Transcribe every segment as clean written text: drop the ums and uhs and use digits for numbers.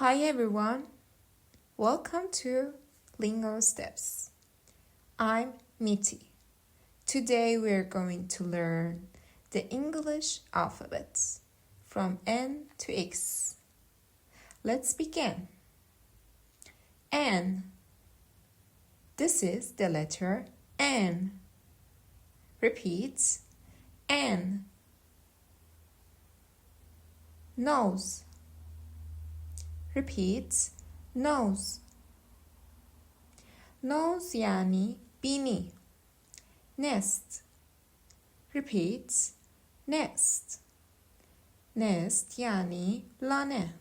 Hi everyone, welcome to Lingo Steps. I'm Miti. Today we're going to learn the English alphabet from N to X. Let's begin. N. This is the letter N. Repeat. N. Nose. Repeat. Nose. Nose یعنی بینی. Nest. Repeat. Nest. Nest یعنی لانه.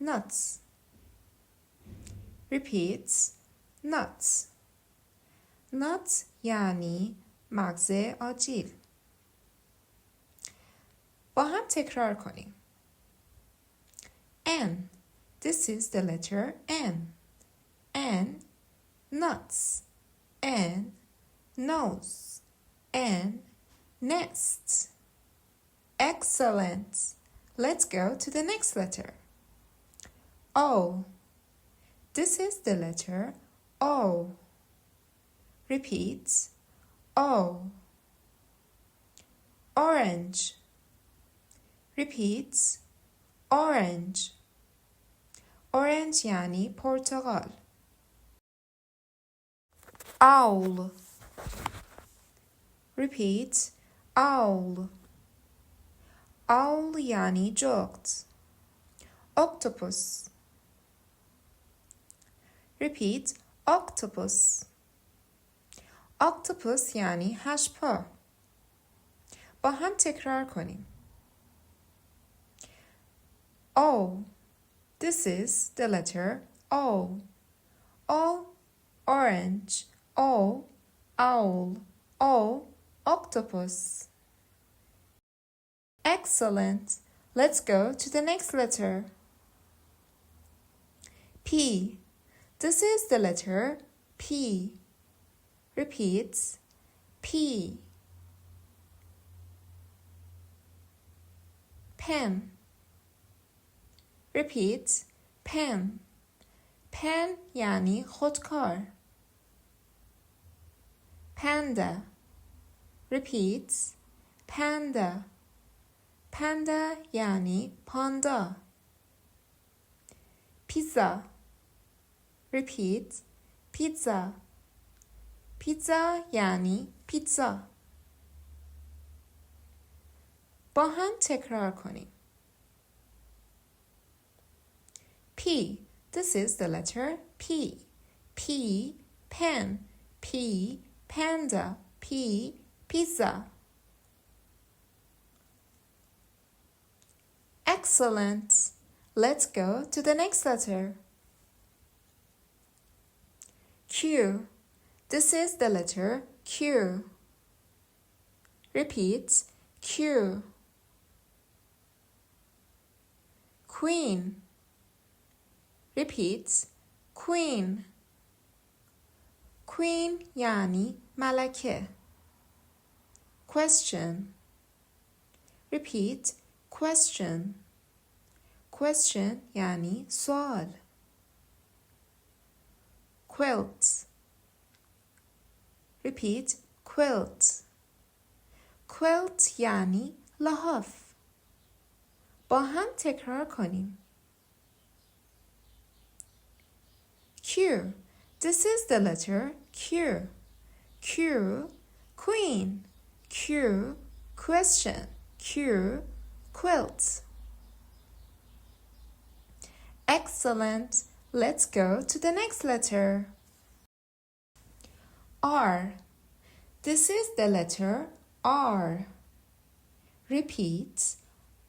Nuts. Repeat. Nuts. Nuts یعنی مغز آجیل. با هم تکرار کنیم. N. This is the letter N. N. Nuts. N. Nose. N. Nest. Excellent. Let's go to the next letter. O. This is the letter O. Repeat. O. Orange. Repeat. Orange. Orange یعنی پرتقال. Owl. Repeat. Owl. Owl یعنی جغد. Octopus. Repeat. Octopus. Octopus یعنی هشت‌پا. با هم تکرار کنیم. O. This is the letter O. O. Orange. O. Owl. O. Octopus. Excellent. Let's go to the next letter. P. This is the letter P. Repeat. P. Pen. Repeat. Pen. Pen یعنی خودکار. Panda. Repeat. Panda. Panda یعنی پاندا. Pizza. Repeat. Pizza. Pizza یعنی پیتزا. با هم تکرار کنیم. P. This is the letter P. P. Pen. P. Panda. P. Pizza. Excellent. Let's go to the next letter. Q. This is the letter Q. Repeat. Q. Queen. Repeat. Queen. Queen یعنی ملکه. Question. Repeat. Question. Question یعنی سوال. Quilt. Repeat. Quilt. Quilt یعنی لحاف. با هم تکرار کنیم. Q. This is the letter Q. Q. Queen. Q. Question. Q. Quilt. Excellent. Let's go to the next letter. R. This is the letter R. Repeat.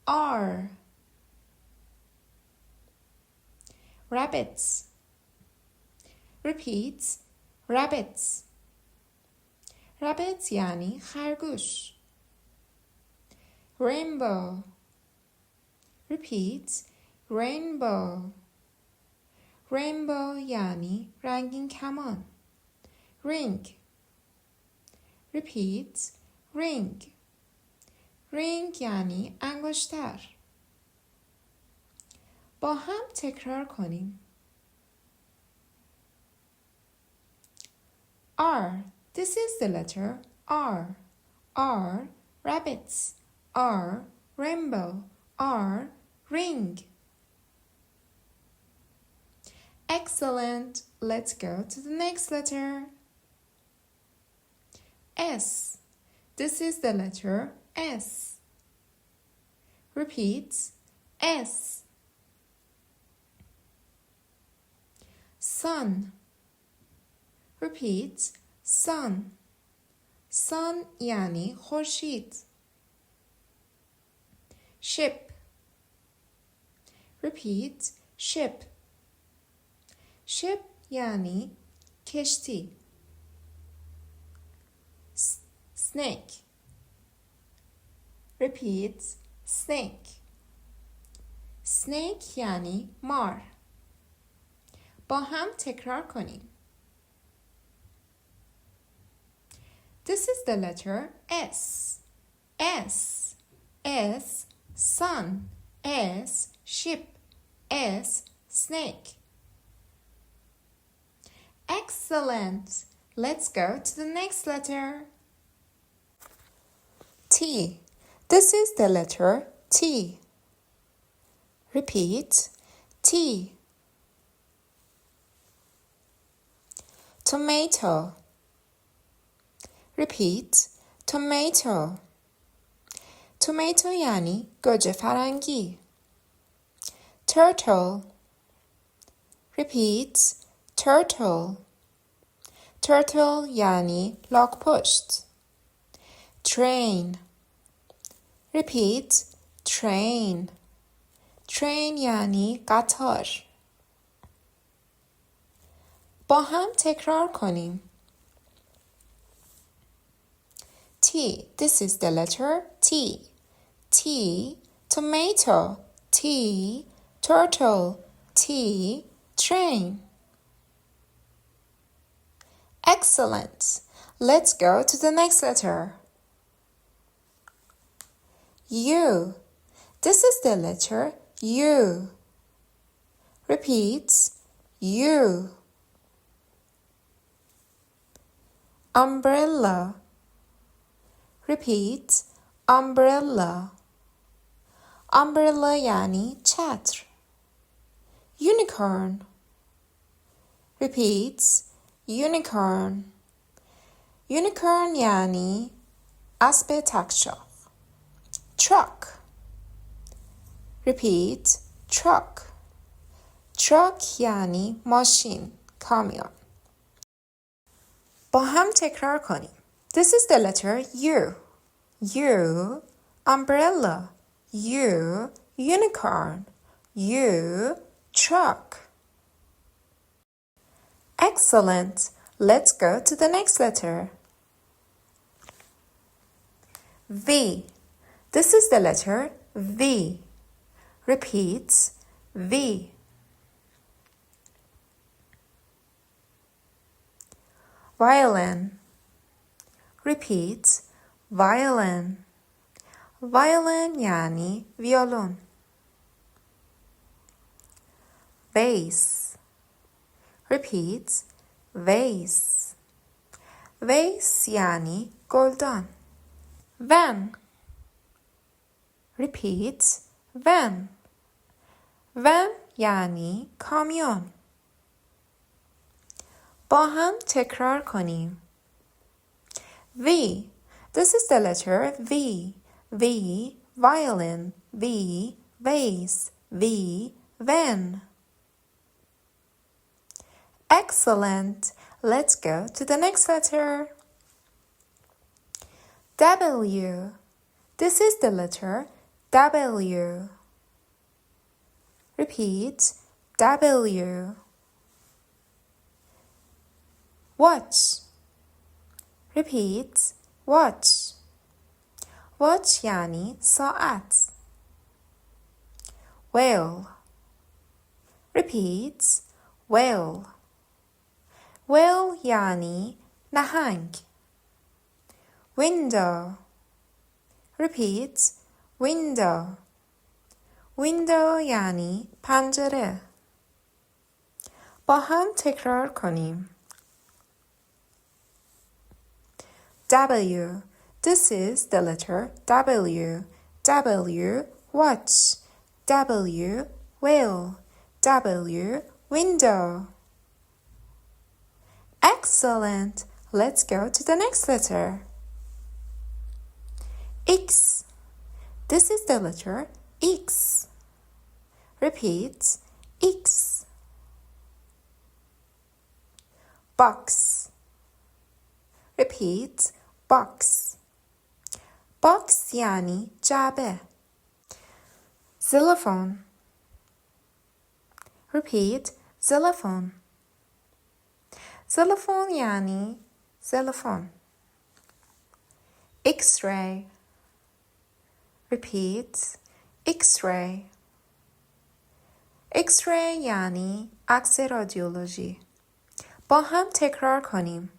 R. Rabbits. Repeat. Rabbits. Rabbits یعنی خرگوش. Rainbow. Repeat. Rainbow. Rainbow یعنی رنگین کمان. Ring. Repeat. Ring. Ring یعنی انگشتر. با هم تکرار کنیم. R. This is the letter R. R. Rabbits. R. Rainbow. R. Ring. Excellent. Let's go to the next letter. S. This is the letter S. Repeat. S. Sun. Repeat. Sun. Sun یعنی خورشید. Ship. Repeat. Ship. Ship یعنی کشتی. Snake. Repeat. Snake. Snake یعنی مار. با هم تکرار کنیم. This is the letter S. S. S. Sun. S. Ship. S. Snake. Excellent. Let's go to the next letter. T. This is the letter T. Repeat. T. Tomato. Repeat. Tomato. Tomato یعنی گوجه فرنگی. Turtle. Repeat. Turtle. Turtle یعنی لاک‌پشت. Train. Repeat. Train. Train یعنی قطار. با هم تکرار کنیم. T. This is the letter T. T. Tomato. T. Turtle. T. Train. Excellent. Let's go to the next letter. U. This is the letter U. Repeat. U. Umbrella. Repeat. Umbrella. Umbrella یعنی چتر. Unicorn. Repeat. Unicorn. Unicorn یعنی اسب تک‌شاخ. Truck. Repeat. Truck. Truck یعنی ماشین، کامیون. با هم تکرار کنیم. This is the letter U. U. Umbrella. U. Unicorn. U. Truck. Excellent. Let's go to the next letter. V. This is the letter V. Repeat. V. Violin. Repeat. Violin. Violin یعنی ویولون. Vase. Repeat. Vase. Vase یعنی گلدان. Van. Repeat. Van. Van یعنی کامیون. با هم تکرار کنیم. V. This is the letter V. V. Violin. V. Vase. V. Van. Excellent. Let's go to the next letter. W. This is the letter W. Repeat. W. Watch. Repeat. Watch. Watch یعنی ساعت. Whale. Repeat. Whale. Whale یعنی نهنگ. Window. Repeat. Window. window یعنی پنجره. با هم تکرار کنیم. W. This is the letter W. W. Watch. W. Will. W. Window. Excellent. Let's go to the next letter. X. This is the letter X. Repeat. X. Box. Repeat. Box. Box یعنی جعبه. Xylophone. Repeat. Xylophone. Xylophone یعنی xylophone. X-ray. Repeat. X-ray. X-ray یعنی عکس رادیولوژی. با هم تکرار کنیم.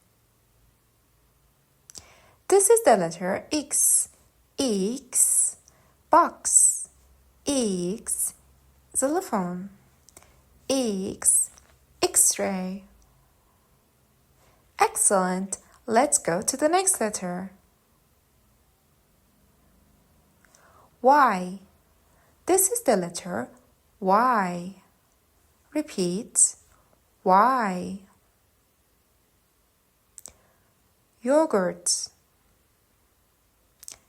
This is the letter X. X. Box. X. Xylophone. X. X-ray. Excellent. Let's go to the next letter. Y. This is the letter Y. Repeat. Y. Yogurt.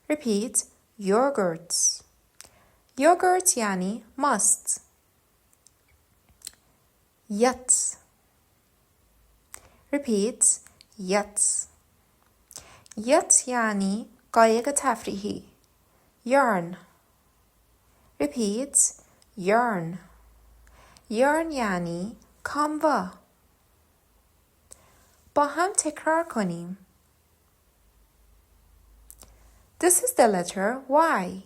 Repeat. Yogurt. Yogurt یعنی ماست. Yacht. Repeat. Yacht. Yacht یعنی قایق تفریحی. Yarn. Repeat. Yarn. Yarn یعنی کاموا. با هم تکرار کنیم. This is the letter Y.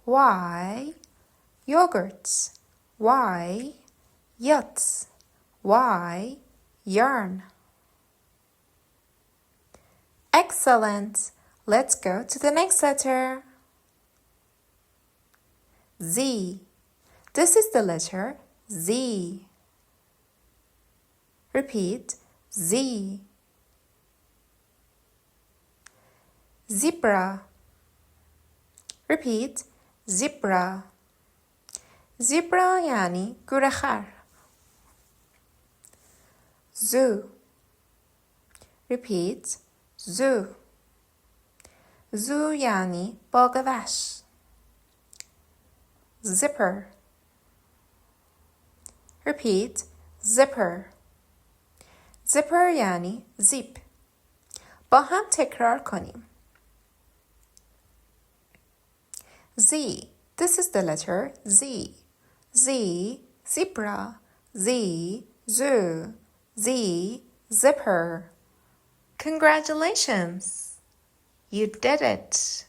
Y. Yogurt. Y. Yacht. Y. Yarn. Excellent. Let's go to the next letter. Z. This is the letter Z. Repeat. Z. Zebra. Repeat. Zebra. Zebra یعنی گورخر. Zoo. Repeat. Zoo. Zoo یعنی باغ وحش. Zipper. Repeat. Zipper. Zipper یعنی زیپ. با هم تکرار کنیم. Z. This is the letter Z. Z. Zebra. Z. Zoo. Z. Zipper. Congratulations. You did it.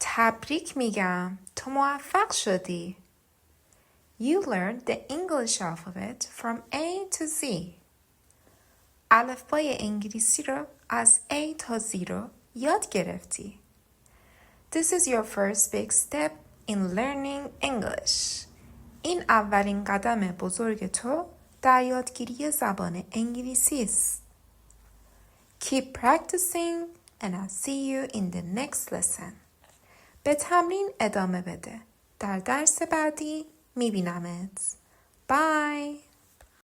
تبریک میگم. تو موفق شدی. You learned the English alphabet from A to Z. الفبای انگلیسی رو از A تا Z رو یاد گرفتی. This is your first big step in learning English. این اولین قدم بزرگ تو در یادگیری زبان انگلیسی است. Keep practicing and I'll see you in the next lesson. به تمرین ادامه بده. در درس بعدی میبینمت. Bye!